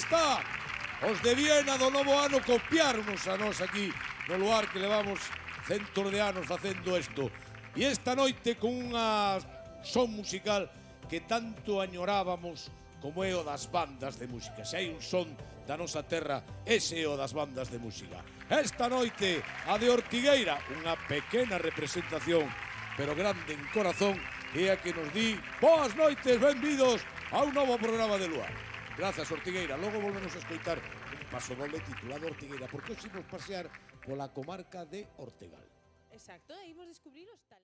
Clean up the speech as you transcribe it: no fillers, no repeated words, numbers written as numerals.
está. Os de Viena do novo ano copiarnos a nós aquí no lugar que levamos centos de anos facendo isto. E esta noite con unha son musical que tanto añorábamos como é o das bandas de música. Se hai un son da nosa terra, ese é o das bandas de música. Esta noite, a de Ortigueira, unha pequena representación, pero grande en corazón, é a que nos di boas noites, benvidos a un novo programa de Luar. Grazas, Ortigueira. Logo volvemos a escoitar un paso doble titulado Ortigueira, porque hoxe imos pasear pola comarca de Ortegal. Exacto, e imos descubrir os talentos.